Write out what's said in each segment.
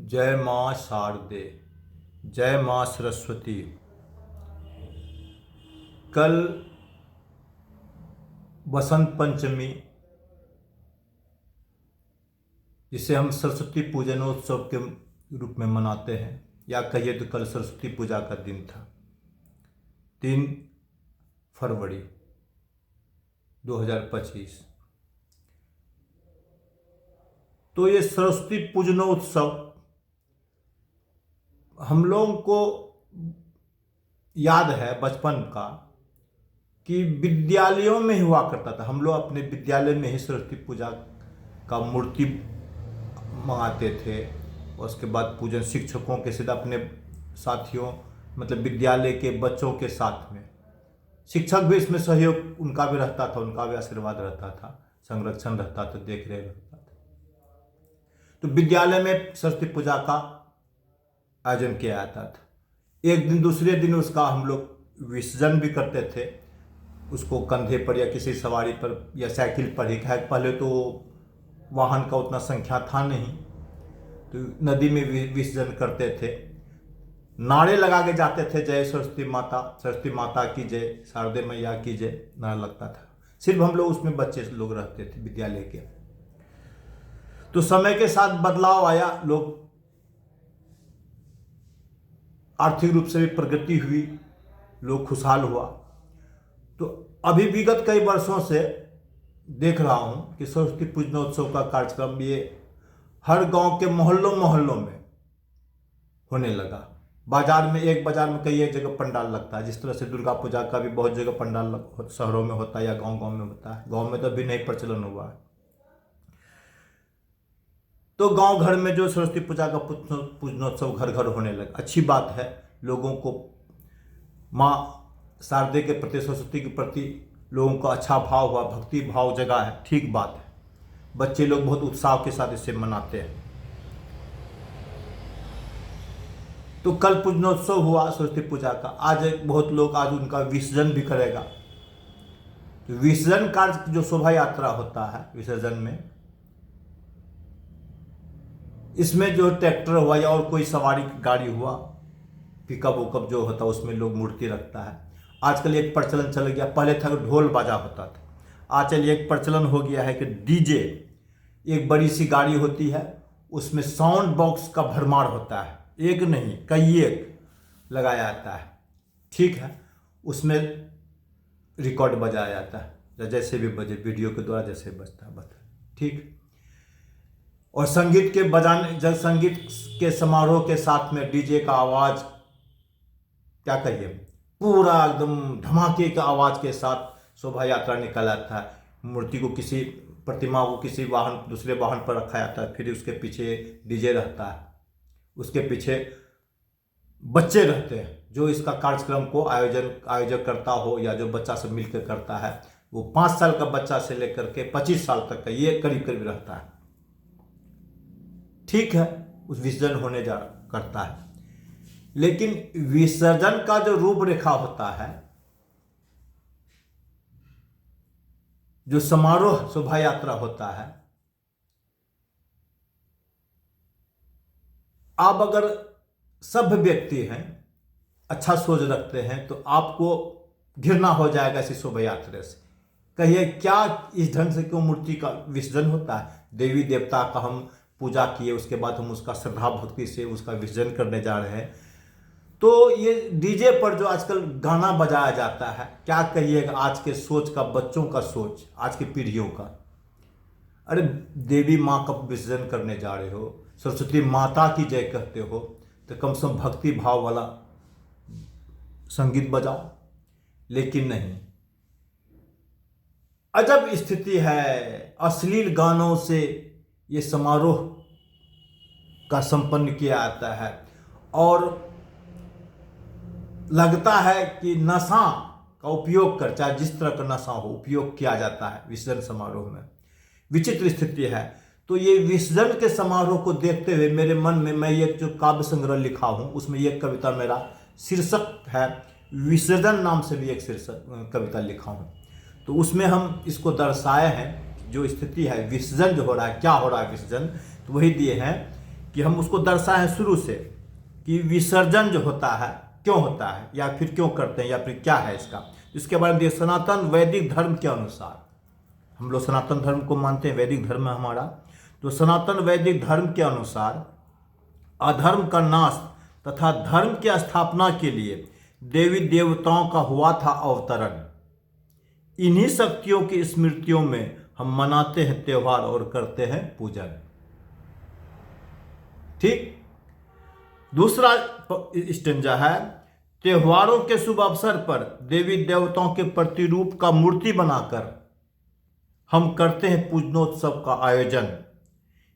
जय माँ शारदे, जय माँ सरस्वती। कल बसंत पंचमी, जिसे हम सरस्वती पूजनोत्सव के रूप में मनाते हैं, या कहिए तो कल सरस्वती पूजा का दिन था। 3 फरवरी 2025। तो ये सरस्वती पूजनोत्सव हम लोगों को याद है बचपन का कि विद्यालयों में ही हुआ करता था। हम लोग अपने विद्यालय में ही सरस्वती पूजा का मूर्ति मंगाते थे और उसके बाद पूजन शिक्षकों के साथ, अपने साथियों मतलब विद्यालय के बच्चों के साथ में। शिक्षक भी इसमें सहयोग उनका भी रहता था, उनका भी आशीर्वाद रहता था, संरक्षण रहता था, देख रेख रहता था। तो विद्यालय में सरस्वती पूजा का आयोजन किया जाता था। एक दिन दूसरे दिन उसका हम लोग विसर्जन भी करते थे, उसको कंधे पर या किसी सवारी पर या साइकिल पर ही। पहले तो वाहन का उतना संख्या था नहीं, तो नदी में विसर्जन करते थे। नारे लगा के जाते थे, जय सरस्वती माता की जय, शारदे मैया की जय, नारा लगता था। सिर्फ हम लोग उसमें बच्चे लोग रहते थे विद्यालय के। तो समय के साथ बदलाव आया, लोग आर्थिक रूप से भी प्रगति हुई, लोग खुशहाल हुआ। तो अभी विगत कई वर्षों से देख रहा हूं कि सरस्वती पूजनोत्सव का कार्यक्रम ये हर गांव के मोहल्लों मोहल्लों में होने लगा। एक बाजार में कई एक जगह पंडाल लगता है। जिस तरह से दुर्गा पूजा का भी बहुत जगह पंडाल शहरों में होता है या गांव गांव में होता है। गांव में तो अभी नहीं प्रचलन हुआ है। तो गांव घर में जो सरस्वती पूजा का पूजनोत्सव घर घर होने लगा, अच्छी बात है। लोगों को माँ शारदे के प्रति, सरस्वती के प्रति लोगों का अच्छा भाव हुआ, भक्ति भाव जगा है, ठीक बात है। बच्चे लोग बहुत उत्साह के साथ इसे मनाते हैं। तो कल पूजनोत्सव हुआ सरस्वती पूजा का। आज बहुत लोग आज उनका विसर्जन भी करेगा। तो विसर्जन कार्य जो शोभा यात्रा होता है विसर्जन में, इसमें जो ट्रैक्टर हुआ या और कोई सवारी गाड़ी हुआ, पिकअप उकअप जो होता है, उसमें लोग मूर्ति रखता है। आजकल एक प्रचलन चल गया, पहले था ढोल बाजा होता था, आजकल एक प्रचलन हो गया है कि डीजे, एक बड़ी सी गाड़ी होती है, उसमें साउंड बॉक्स का भरमार होता है, एक नहीं कई एक लगाया जाता है, ठीक है। उसमें रिकॉर्ड बजाया जाता है, जैसे भी बजे, वीडियो के द्वारा जैसे बजता है ठीक। और संगीत के बजाने, जब संगीत के समारोह के साथ में डीजे का आवाज, क्या कहिए, पूरा एकदम धमाके का आवाज के साथ शोभा यात्रा निकल आता है। मूर्ति को, किसी प्रतिमा को किसी वाहन, दूसरे वाहन पर रखा जाता है, फिर उसके पीछे डीजे रहता है, उसके पीछे बच्चे रहते हैं। जो इसका कार्यक्रम को आयोजक करता हो या जो बच्चा सब मिलकर करता है, वो 5 साल का बच्चा से लेकर के 25 साल तक का ये करीब करीब रहता है, ठीक है। उस विसर्जन होने जा करता है। लेकिन विसर्जन का जो रूपरेखा होता है, जो समारोह शोभा यात्रा होता है, आप अगर सभ्य व्यक्ति हैं, अच्छा सोच रखते हैं, तो आपको घृणा हो जाएगा इसी शोभा यात्रा से। कहिए क्या इस ढंग से क्यों मूर्ति का विसर्जन होता है? देवी देवता का हम पूजा किए, उसके बाद हम उसका श्रद्धा भक्ति से उसका विसर्जन करने जा रहे हैं। तो ये डीजे पर जो आजकल गाना बजाया जाता है, क्या कहिएगा आज के सोच का, बच्चों का सोच, आज की पीढ़ियों का। अरे देवी माँ का विसर्जन करने जा रहे हो, सरस्वती माता की जय कहते हो, तो कम से कम भक्ति भाव वाला संगीत बजाओ। लेकिन नहीं, अजब स्थिति है। अश्लील गानों से ये समारोह का संपन्न किया जाता है और लगता है कि नशा का उपयोग कर, चाहे जिस तरह का नशा हो, उपयोग किया जाता है विसर्जन समारोह में। विचित्र स्थिति है। तो ये विसर्जन के समारोह को देखते हुए मेरे मन में, मैं एक जो काव्य संग्रह लिखा हूं, उसमें एक कविता, मेरा शीर्षक है विसर्जन, नाम से भी एक शीर्षक कविता लिखा हूं। तो उसमें हम इसको दर्शाए हैं, जो स्थिति है विसर्जन जो हो रहा है, क्या हो रहा है विसर्जन, तो वही दिए हैं कि हम उसको दर्शाएं शुरू से कि विसर्जन जो होता है क्यों होता है, या फिर क्यों करते हैं, या फिर क्या है इसका। इसके बारे में सनातन वैदिक धर्म के अनुसार, हम लोग सनातन धर्म को मानते हैं, वैदिक धर्म है हमारा, तो सनातन वैदिक धर्म के अनुसार अधर्म का नाश तथा धर्म की स्थापना के लिए देवी देवताओं का हुआ था अवतरण। इन्हीं शक्तियों की स्मृतियों में हम मनाते हैं त्योहार और करते हैं पूजन। ठीक। दूसरा स्टेंजा है, त्योहारों के शुभ अवसर पर देवी देवताओं के प्रतिरूप का मूर्ति बनाकर हम करते हैं पूजनोत्सव का आयोजन।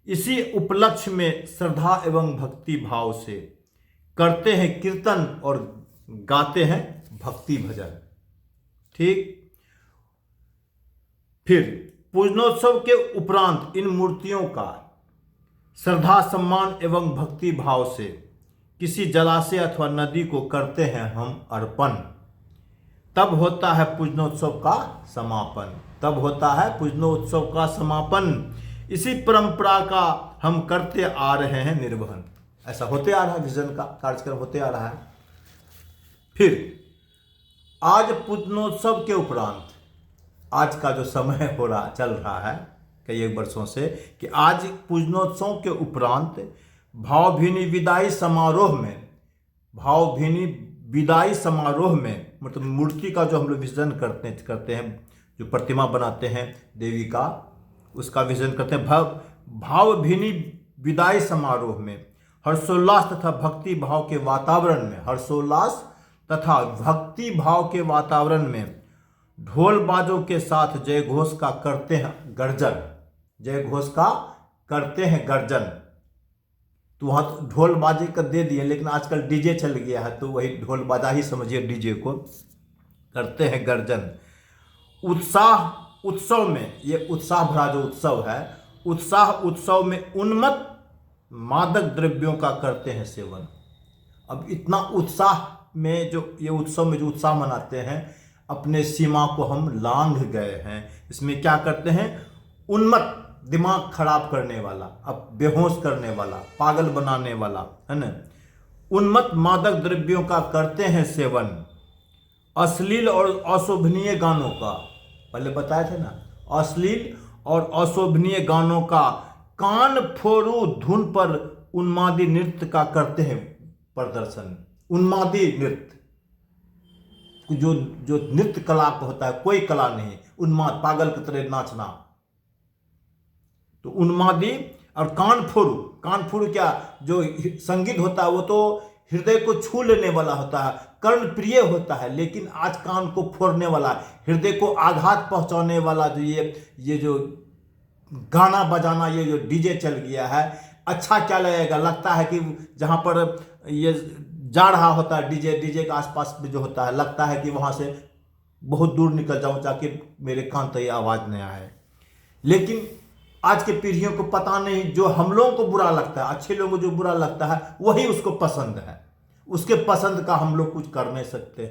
इसी उपलक्ष्य में श्रद्धा एवं भक्ति भाव से करते हैं कीर्तन और गाते हैं भक्ति भजन। ठीक। फिर पूजनोत्सव के उपरांत इन मूर्तियों का श्रद्धा सम्मान एवं भक्ति भाव से किसी जलाशय अथवा नदी को करते हैं हम अर्पण। तब होता है पूजनोत्सव का समापन। तब होता है पूजनोत्सव का समापन। इसी परंपरा का हम करते आ रहे हैं निर्वहन। ऐसा होते आ रहा है, विजन का कार्यक्रम होते आ रहा है। फिर आज पूजनोत्सव के उपरांत, आज का जो समय हो रहा चल रहा है कई एक वर्षों से, कि आज पूजनोत्सव के उपरांत भावभीनी विदाई समारोह में, भावभीनी विदाई समारोह में, मतलब मूर्ति का जो हम लोग विसर्जन करते हैं, जो प्रतिमा बनाते हैं देवी का, उसका विसर्जन करते हैं भावभीनी विदाई समारोह में हर्षोल्लास तथा भक्ति भाव के वातावरण में, हर्षोल्लास तथा भक्ति भाव के वातावरण में ढोल बाजों के साथ जय घोष का करते हैं गर्जन। जय घोष का करते हैं गर्जन। तो वहाँ तो ढोल बाजे का दे दिए, लेकिन आजकल डीजे चल गया है, तो वही ढोल बाजा ही समझिए डीजे को। करते हैं गर्जन। उत्साह उत्सव में, ये उत्साह भरा जो उत्सव है, उत्साह उत्सव में उन्मत्त मादक द्रव्यों का करते हैं सेवन। अब इतना उत्साह में जो ये उत्सव में जो उत्साह मनाते हैं, अपने सीमा को हम लांघ गए हैं। इसमें क्या करते हैं, उन्मत्त, दिमाग खराब करने वाला, अब बेहोश करने वाला, पागल बनाने वाला, है ना, उन्मत्त मादक द्रव्यों का करते हैं सेवन। अश्लील और अशोभनीय गानों का, पहले बताए थे ना, अश्लील और अशोभनीय गानों का कान फोड़ू धुन पर उन्मादी नृत्य का करते हैं प्रदर्शन। उन्मादी नृत्य, जो जो नृत्य कला होता है, कोई कला नहीं, उन्माद, पागल की तरह नाचना, तो उन्मादी। और कानफोड़ू क्या, जो संगीत होता है वो तो हृदय को छू लेने वाला होता है, कर्ण प्रिय होता है, लेकिन आज कान को फोड़ने वाला, हृदय को आघात पहुंचाने वाला जो ये जो गाना बजाना, ये जो डीजे चल गया है, अच्छा क्या लगेगा। लगता है कि जहां पर ये जा रहा होता है डीजे के आसपास में जो होता है, लगता है कि वहां से बहुत दूर निकल जाऊं जाके मेरे कान तक ये आवाज नहीं आए। लेकिन आज के पीढ़ियों को पता नहीं, जो हम लोगों को बुरा लगता है, अच्छे लोगों को जो बुरा लगता है वही उसको पसंद है, उसके पसंद का हम लोग कुछ कर नहीं सकते।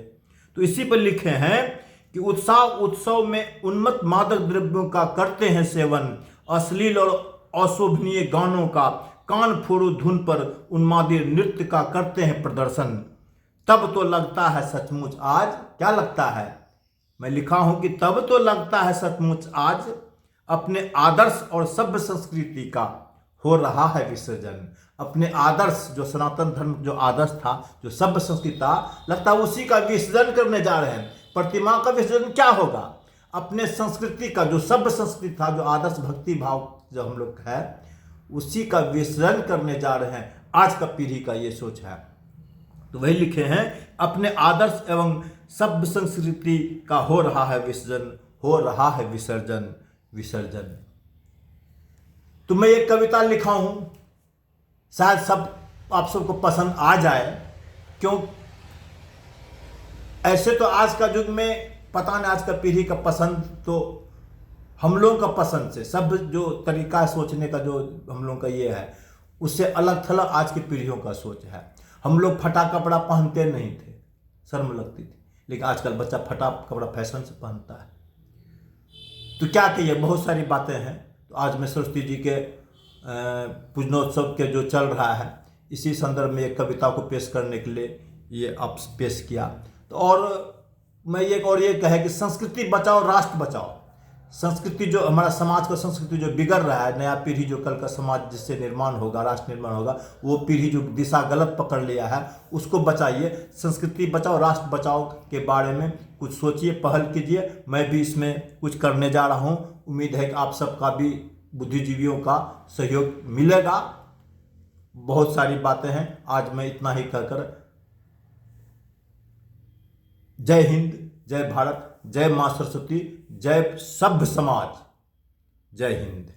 तो इसी पर लिखे हैं कि उत्साह उत्सव में उन्मत्त मादक द्रव्यों का करते हैं सेवन। अश्लील और अशोभनीय गानों का कान फोड़ू धुन पर उन्मादी नृत्य का करते हैं प्रदर्शन। तब तो लगता है सचमुच आज, क्या लगता है, मैं लिखा हूं कि तब तो लगता है सचमुच आज अपने आदर्श और सभ्य संस्कृति का हो रहा है विसर्जन। अपने आदर्श, जो सनातन धर्म जो आदर्श था, जो सभ्य संस्कृति था, लगता है उसी का विसर्जन करने जा रहे हैं। प्रतिमा का विसर्जन क्या होगा, अपने संस्कृति का जो सभ्य संस्कृति था, जो आदर्श भक्ति भाव जो हम लोग है, उसी का विसर्जन करने जा रहे हैं। आज का पीढ़ी का ये सोच है। तो वही लिखे हैं, अपने आदर्श एवं सभ्य संस्कृति का हो रहा है विसर्जन, हो रहा है विसर्जन विसर्जन। तो मैं एक कविता लिखा हूं, शायद आप सबको पसंद आ जाए। क्यों, ऐसे तो आज का युग में पता नहीं, आज का पीढ़ी का पसंद तो हम लोगों का पसंद से, सब जो तरीका है सोचने का जो हम लोगों का ये है, उससे अलग थलग आज की पीढ़ियों का सोच है। हम लोग फटा कपड़ा पहनते नहीं थे, शर्म लगती थी, लेकिन आजकल बच्चा फटा कपड़ा फैशन से पहनता है। तो क्या कहिए, बहुत सारी बातें हैं। तो आज मैं सरस्वती जी के पूजनोत्सव के जो चल रहा है, इसी संदर्भ में एक कविता को पेश करने के लिए ये अब पेश किया। तो और मैं ये कहे कि संस्कृति बचाओ राष्ट्र बचाओ। संस्कृति जो हमारा समाज का संस्कृति जो बिगड़ रहा है, नया पीढ़ी जो कल का समाज जिससे निर्माण होगा, राष्ट्र निर्माण होगा, वो पीढ़ी जो दिशा गलत पकड़ लिया है उसको बचाइए। संस्कृति बचाओ राष्ट्र बचाओ के बारे में कुछ सोचिए, पहल कीजिए। मैं भी इसमें कुछ करने जा रहा हूँ। उम्मीद है कि आप सबका भी, बुद्धिजीवियों का सहयोग मिलेगा। बहुत सारी बातें हैं, आज मैं इतना ही कहकर जय हिंद, जय भारत, जय मां सरस्वती, जय सभ्य समाज, जय हिंद।